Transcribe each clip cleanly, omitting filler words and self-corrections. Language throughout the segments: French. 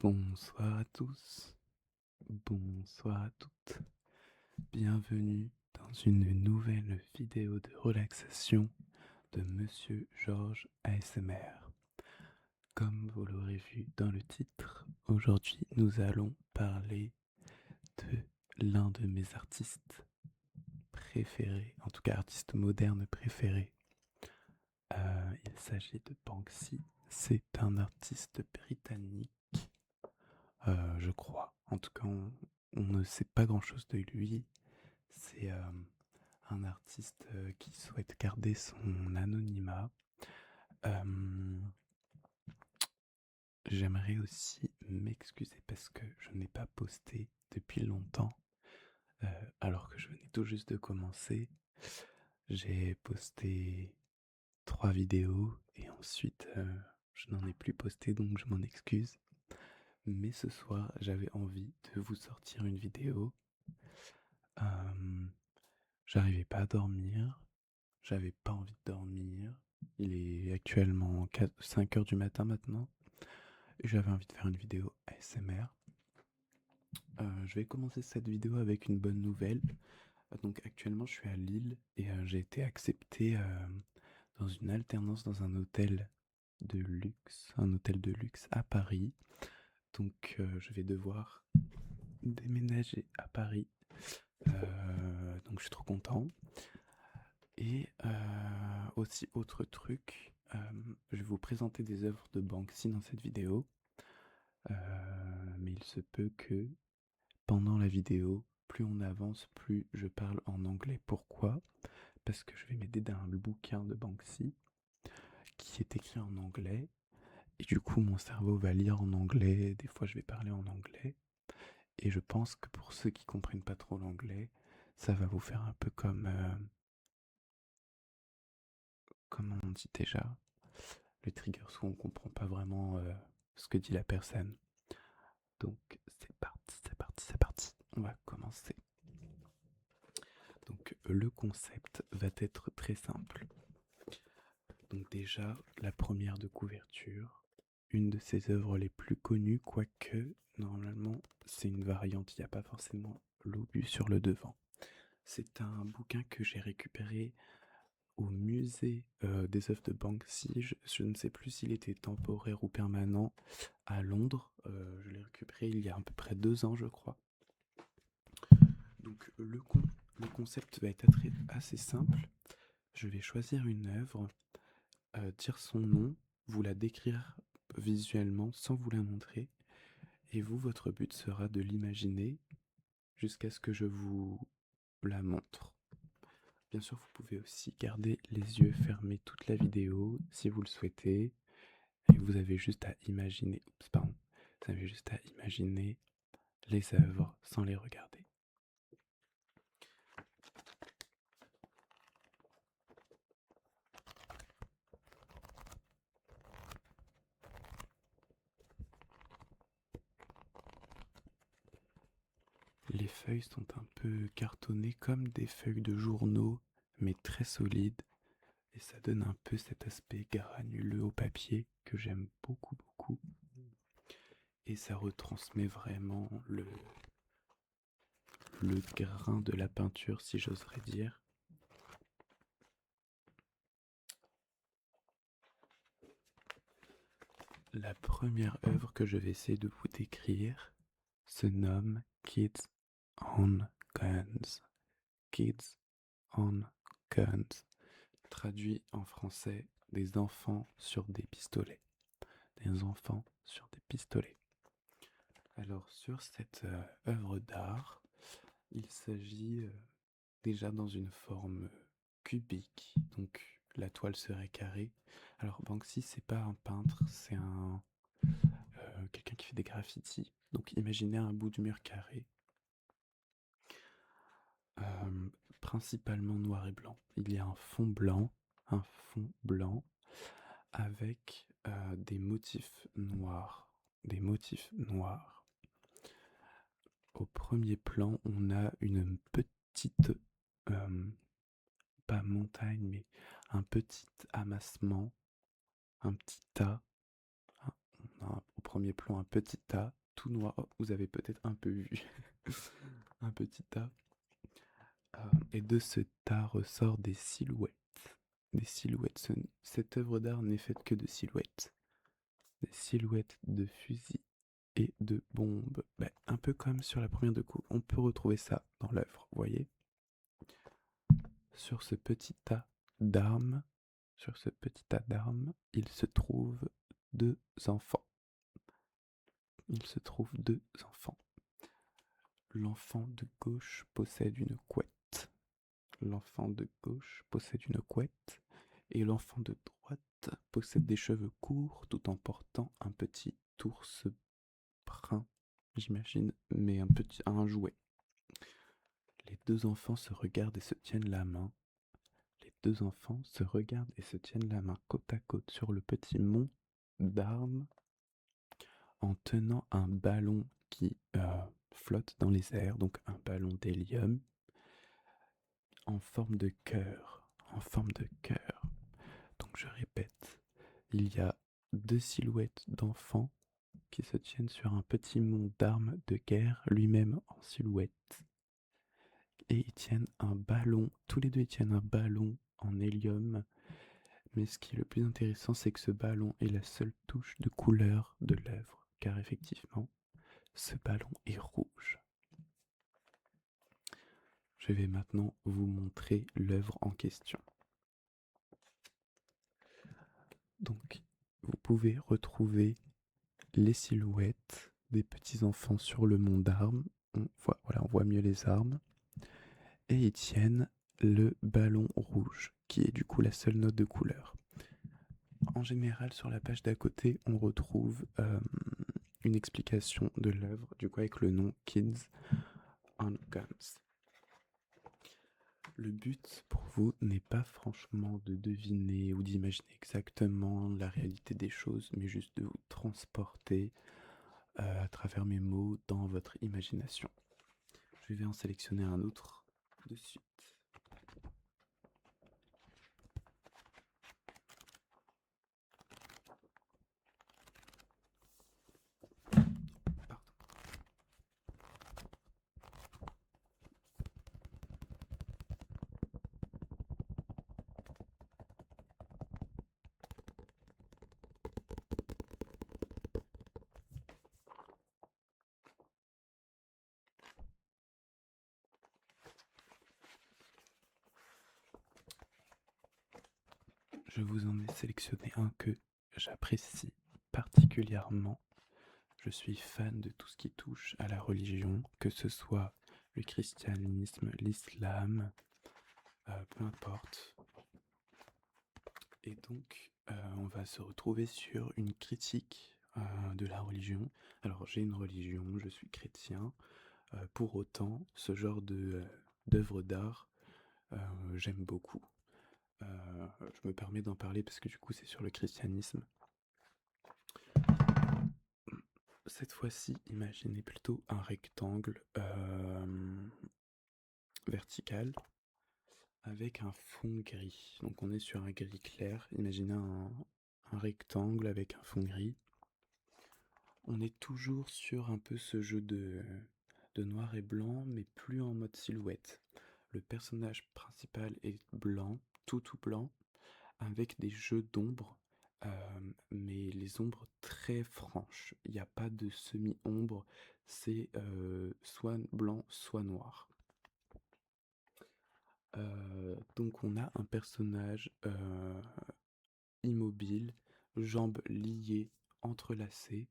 Bonsoir à tous, bonsoir à toutes, bienvenue dans une nouvelle vidéo de relaxation de Monsieur Georges ASMR. Comme vous l'aurez vu dans le titre, aujourd'hui nous allons parler de l'un de mes artistes préférés, en tout cas artiste moderne préféré. Il s'agit de Banksy, c'est un artiste britannique. Je crois. En tout cas, on ne sait pas grand-chose de lui. C'est un artiste qui souhaite garder son anonymat. Euh, J'aimerais aussi m'excuser parce que je n'ai pas posté depuis longtemps, alors que je venais tout juste de commencer. J'ai posté 3 vidéos et ensuite je n'en ai plus posté, donc je m'en excuse. Mais ce soir, j'avais envie de vous sortir une vidéo. Euh, J'arrivais pas à dormir, j'avais pas envie de dormir. Il est actuellement 5 heures du matin maintenant. Et j'avais envie de faire une vidéo ASMR. Je vais commencer cette vidéo avec une bonne nouvelle. Donc actuellement je suis à Lille et j'ai été accepté dans une alternance dans un hôtel de luxe à Paris. Donc je vais devoir déménager à Paris. Donc je suis trop content. Et aussi autre truc, je vais vous présenter des œuvres de Banksy dans cette vidéo, mais il se peut que pendant la vidéo, plus on avance, plus je parle en anglais. Pourquoi? Parce que je vais m'aider d'un bouquin de Banksy qui est écrit en anglais, et du coup mon cerveau va lire en anglais, des fois je vais parler en anglais, et je pense que pour ceux qui comprennent pas trop l'anglais, ça va vous faire un peu comme... comment on dit déjà? Le trigger où on comprend pas vraiment ce que dit la personne. Donc c'est parti, c'est parti, c'est parti. On va commencer. Donc le concept va être très simple. Donc déjà la première de couverture, une de ses œuvres les plus connues, quoique normalement c'est une variante, il n'y a pas forcément l'obus sur le devant. C'est un bouquin que j'ai récupéré au musée des œuvres de Banksy. Je ne sais plus s'il était temporaire ou permanent à Londres. Je l'ai récupéré il y a à peu près 2 ans, je crois. Donc le concept va être assez simple. Je vais choisir une œuvre, dire son nom, vous la décrire visuellement sans vous la montrer. Et vous, votre but sera de l'imaginer jusqu'à ce que je vous la montre. Bien sûr, vous pouvez aussi garder les yeux fermés toute la vidéo si vous le souhaitez. Et vous avez juste à imaginer, vous avez juste à imaginer les œuvres sans les regarder. Les feuilles sont un peu cartonnées comme des feuilles de journaux, mais très solides. Et ça donne un peu cet aspect granuleux au papier que j'aime beaucoup beaucoup. Et ça retransmet vraiment le grain de la peinture, si j'oserais dire. La première œuvre que je vais essayer de vous décrire se nomme Kids on Guns. Kids on Guns. Traduit en français, des enfants sur des pistolets. Des enfants sur des pistolets. Alors sur cette œuvre d'art, il s'agit déjà dans une forme cubique, donc la toile serait carrée. Alors Banksy c'est pas un peintre, c'est un quelqu'un qui fait des graffitis. Donc imaginez un bout du mur carré, principalement noir et blanc. Il y a un fond blanc avec des motifs noirs, des motifs noirs. Au premier plan, on a une petite, pas montagne, mais un petit amassement, un petit tas. On a au premier plan un petit tas tout noir. Oh, vous avez peut-être un peu vu un petit tas. Et de ce tas ressort des silhouettes. Des silhouettes. Cette œuvre d'art n'est faite que de silhouettes. Des silhouettes de fusils et de bombes. Bah, un peu comme sur la première de coups. On peut retrouver ça dans l'œuvre, vous voyez. Sur ce petit tas d'armes, il se trouve deux enfants. Il se trouve deux enfants. L'enfant de gauche possède une couette. L'enfant de gauche possède une couette. Et l'enfant de droite possède des cheveux courts tout en portant un petit ours brun, j'imagine, mais un jouet. Les deux enfants se regardent et se tiennent la main. Les deux enfants se regardent et se tiennent la main côte à côte sur le petit mont d'armes en tenant un ballon qui flotte dans les airs, donc un ballon d'hélium en forme de cœur, en forme de cœur. Donc je répète, il y a deux silhouettes d'enfants qui se tiennent sur un petit mont d'armes de guerre, lui-même en silhouette. Et ils tiennent un ballon, tous les deux ils tiennent un ballon en hélium. Mais ce qui est le plus intéressant, c'est que ce ballon est la seule touche de couleur de l'œuvre, car effectivement, ce ballon est rouge. Je vais maintenant vous montrer l'œuvre en question. Donc, vous pouvez retrouver les silhouettes des petits enfants sur le mont d'armes. On voit mieux les armes. Et ils tiennent le ballon rouge, qui est du coup la seule note de couleur. En général, sur la page d'à côté, on retrouve une explication de l'œuvre, du coup avec le nom Kids on Guns. Le but pour vous n'est pas franchement de deviner ou d'imaginer exactement la réalité des choses, mais juste de vous transporter à travers mes mots dans votre imagination. Je vais en sélectionner un autre de suite. Pardon. Je vous en ai sélectionné un que j'apprécie particulièrement. Je suis fan de tout ce qui touche à la religion, que ce soit le christianisme, l'islam, peu importe. Et donc, on va se retrouver sur une critique de la religion. Alors, j'ai une religion, je suis chrétien. Pour autant, ce genre d'œuvre d'art, j'aime beaucoup. Je me permets d'en parler parce que du coup, c'est sur le christianisme. Cette fois-ci, imaginez plutôt un rectangle vertical avec un fond gris. Donc on est sur un gris clair. Imaginez un rectangle avec un fond gris. On est toujours sur un peu ce jeu de noir et blanc, mais plus en mode silhouette. Le personnage principal est blanc, tout blanc, avec des jeux d'ombre, mais les ombres très franches. Il n'y a pas de semi-ombre, c'est soit blanc, soit noir. Donc on a un personnage immobile, jambes liées, entrelacées.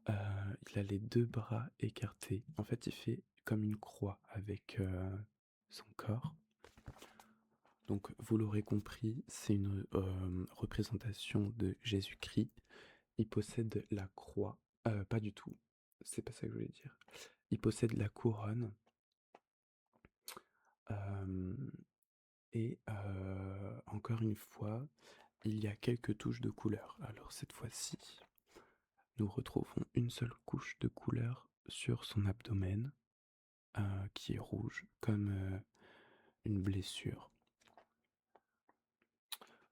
Il a les deux bras écartés. En fait, il fait comme une croix avec son corps. Donc, vous l'aurez compris, c'est une représentation de Jésus-Christ. Il possède la croix. Pas du tout. C'est pas ça que je voulais dire. Il possède la couronne. Et encore une fois, il y a quelques touches de couleur. Alors cette fois-ci, nous retrouvons une seule couche de couleur sur son abdomen, qui est rouge, comme une blessure.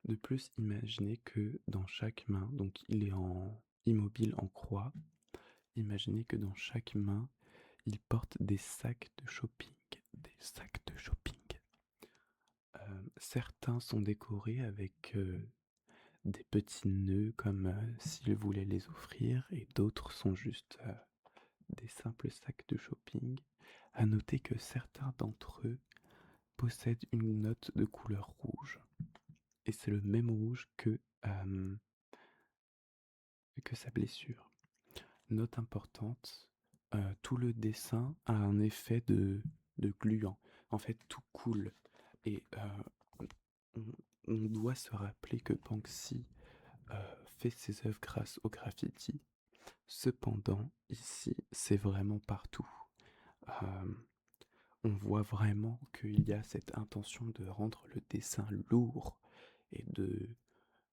De plus, imaginez que dans chaque main, donc il est en immobile en croix. Imaginez que dans chaque main, ils portent des sacs de shopping. Des sacs de shopping. Certains sont décorés avec des petits nœuds comme s'ils voulaient les offrir, et d'autres sont juste des simples sacs de shopping. À noter que certains d'entre eux possèdent une note de couleur rouge. Et c'est le même rouge que sa blessure. Note importante, tout le dessin a un effet de gluant. En fait, tout coule. Et on, on doit se rappeler que Banksy fait ses œuvres grâce au graffiti. Cependant, ici, c'est vraiment partout. Euh, on voit vraiment qu'il y a cette intention de rendre le dessin lourd et de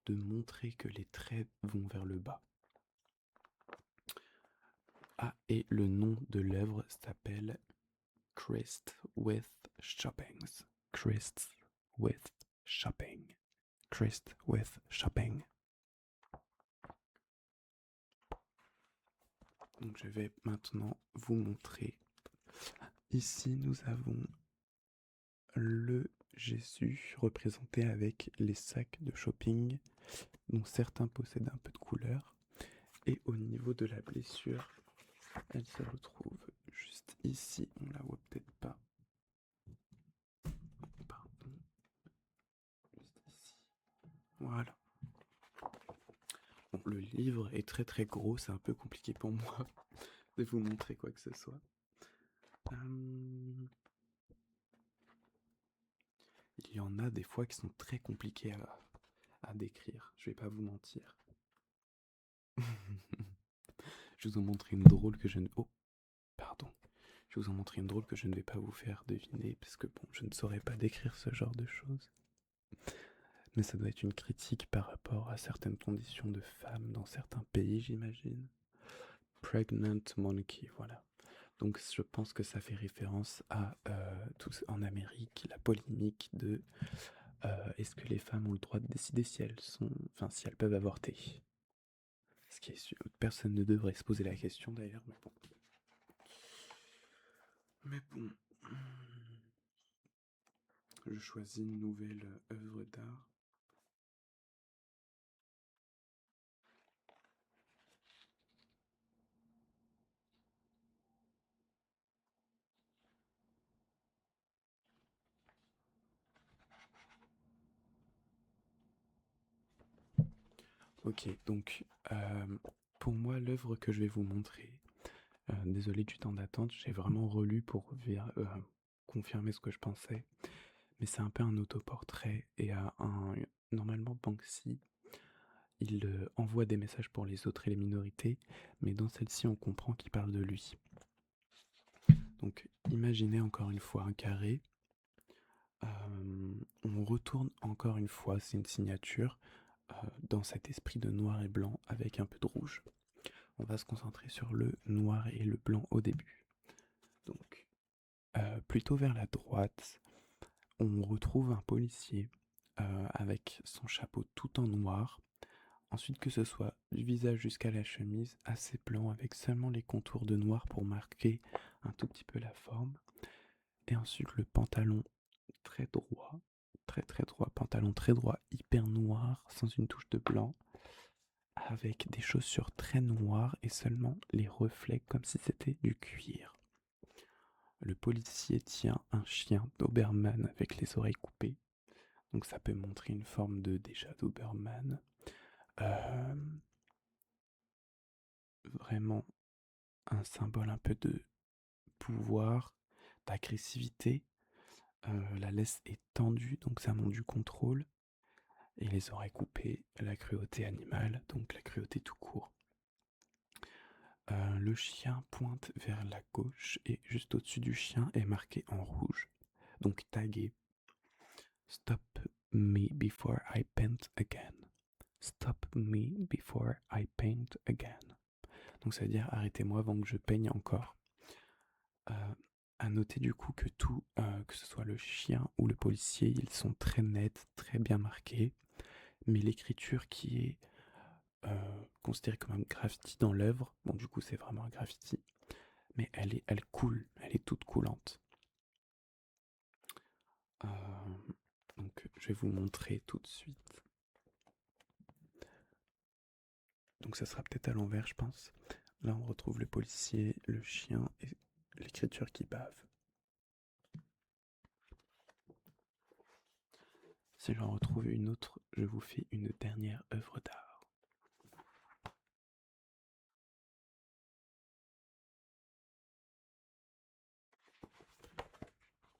montrer que les traits vont vers le bas. Ah, et le nom de l'œuvre s'appelle Christ with Shoppings. Christ with Shopping. Christ with Shopping. Donc je vais maintenant vous montrer. Ici nous avons le Jésus représenté avec les sacs de shopping dont certains possèdent un peu de couleur. Et au niveau de la blessure, elle se retrouve juste ici. On la voit peut-être pas. Pardon. Juste ici. Voilà. Bon, le livre est très très gros, c'est un peu compliqué pour moi de vous montrer quoi que ce soit. Il y en a des fois qui sont très compliqués à décrire, je vais pas vous mentir. Je vous en montre une drôle que je ne... Oh, pardon. Je vais vous en montrer une drôle que je ne vais pas vous faire deviner, parce que bon, je ne saurais pas décrire ce genre de choses. Mais ça doit être une critique par rapport à certaines conditions de femmes dans certains pays, j'imagine. Pregnant monkey, voilà. Donc je pense que ça fait référence à en Amérique, la polémique de est-ce que les femmes ont le droit de décider si si elles peuvent avorter. Ce qui est sûr, personne ne devrait se poser la question d'ailleurs, mais bon. Mais bon, je choisis une nouvelle œuvre d'art. Ok, donc pour moi, l'œuvre que je vais vous montrer, désolé du temps d'attente, j'ai vraiment relu pour confirmer ce que je pensais, mais c'est un peu un autoportrait et normalement Banksy, il envoie des messages pour les autres et les minorités, mais dans celle-ci on comprend qu'il parle de lui. Donc imaginez encore une fois un carré, on retourne encore une fois, c'est une signature, dans cet esprit de noir et blanc avec un peu de rouge. On va se concentrer sur le noir et le blanc au début. Donc, plutôt vers la droite, on retrouve un policier avec son chapeau tout en noir. Ensuite, que ce soit du visage jusqu'à la chemise, assez blanc avec seulement les contours de noir pour marquer un tout petit peu la forme. Et ensuite, le pantalon très droit, très très droit, pantalon très droit, hyper noir, sans une touche de blanc, avec des chaussures très noires et seulement les reflets comme si c'était du cuir. Le policier tient un chien Doberman avec les oreilles coupées, donc ça peut montrer une forme de déjà Doberman. Vraiment un symbole un peu de pouvoir, d'agressivité. La laisse est tendue, donc ça montre du contrôle. Et les oreilles coupées, la cruauté animale, donc la cruauté tout court. Le chien pointe vers la gauche et juste au-dessus du chien est marqué en rouge, donc tagué. Stop me before I paint again. Stop me before I paint again. Donc ça veut dire arrêtez-moi avant que je peigne encore. À noter du coup que que ce soit le chien ou le policier, ils sont très nets, très bien marqués, mais l'écriture qui est considérée comme un graffiti dans l'œuvre. Bon, du coup, c'est vraiment un graffiti, mais elle coule, elle est toute coulante. Donc, je vais vous montrer tout de suite. Donc, ça sera peut-être à l'envers, je pense. Là, on retrouve le policier, le chien et l'écriture qui bave. Si j'en retrouve une autre, je vous fais une dernière œuvre d'art.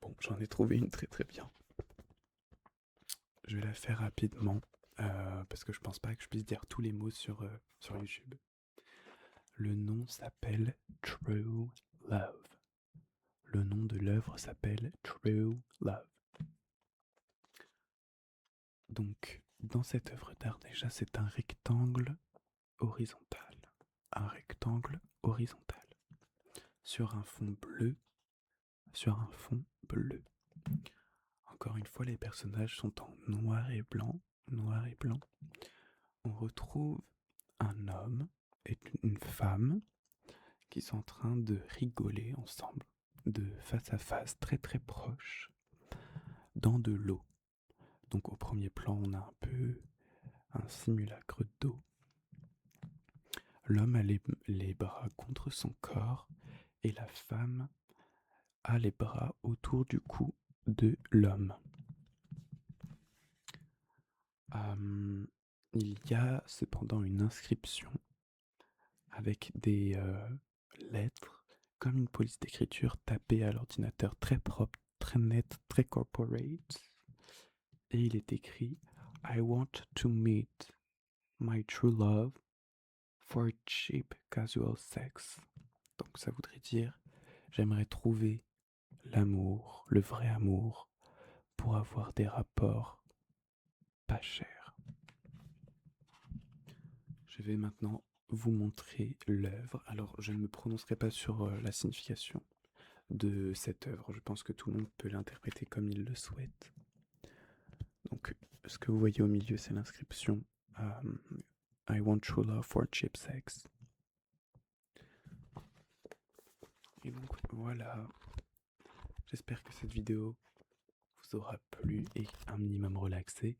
Bon, j'en ai trouvé une très très bien. Je vais la faire rapidement, parce que je pense pas que je puisse dire tous les mots sur YouTube. Le nom s'appelle True Love. Le nom de l'œuvre s'appelle True Love. Donc, dans cette œuvre d'art, déjà, c'est un rectangle horizontal. Un rectangle horizontal. Sur un fond bleu. Sur un fond bleu. Encore une fois, les personnages sont en noir et blanc. Noir et blanc. On retrouve un homme et une femme qui sont en train de rigoler ensemble, de face à face, très très proches, dans de l'eau. Donc au premier plan, on a un peu un simulacre d'eau. L'homme a les bras contre son corps et la femme a les bras autour du cou de l'homme. Il y a cependant une inscription avec des lettres comme une police d'écriture tapée à l'ordinateur, très propre, très net, très corporate. Et il est écrit I want to meet my true love for cheap casual sex. Donc ça voudrait dire j'aimerais trouver l'amour, le vrai amour, pour avoir des rapports pas chers. Je vais maintenant vous montrer l'œuvre. Alors je ne me prononcerai pas sur la signification de cette œuvre. Je pense que tout le monde peut l'interpréter comme il le souhaite. Donc ce que vous voyez au milieu, c'est l'inscription I want true love for cheap sex. Et donc voilà, j'espère que cette vidéo vous aura plu et un minimum relaxé.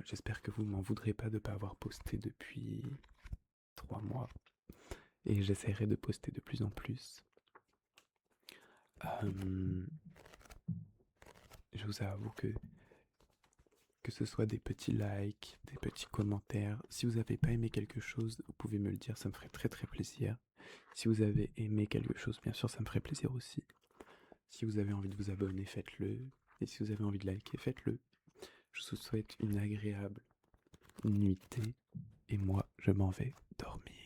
J'espère que vous ne m'en voudrez pas de ne pas avoir posté depuis 3 mois. Et j'essaierai de poster de plus en plus. Je vous avoue que ce soit des petits likes, des petits commentaires. Si vous n'avez pas aimé quelque chose, vous pouvez me le dire, ça me ferait très très plaisir. Si vous avez aimé quelque chose, bien sûr, ça me ferait plaisir aussi. Si vous avez envie de vous abonner, faites-le. Et si vous avez envie de liker, faites-le. Je vous souhaite une agréable nuitée. Et moi, je m'en vais dormir.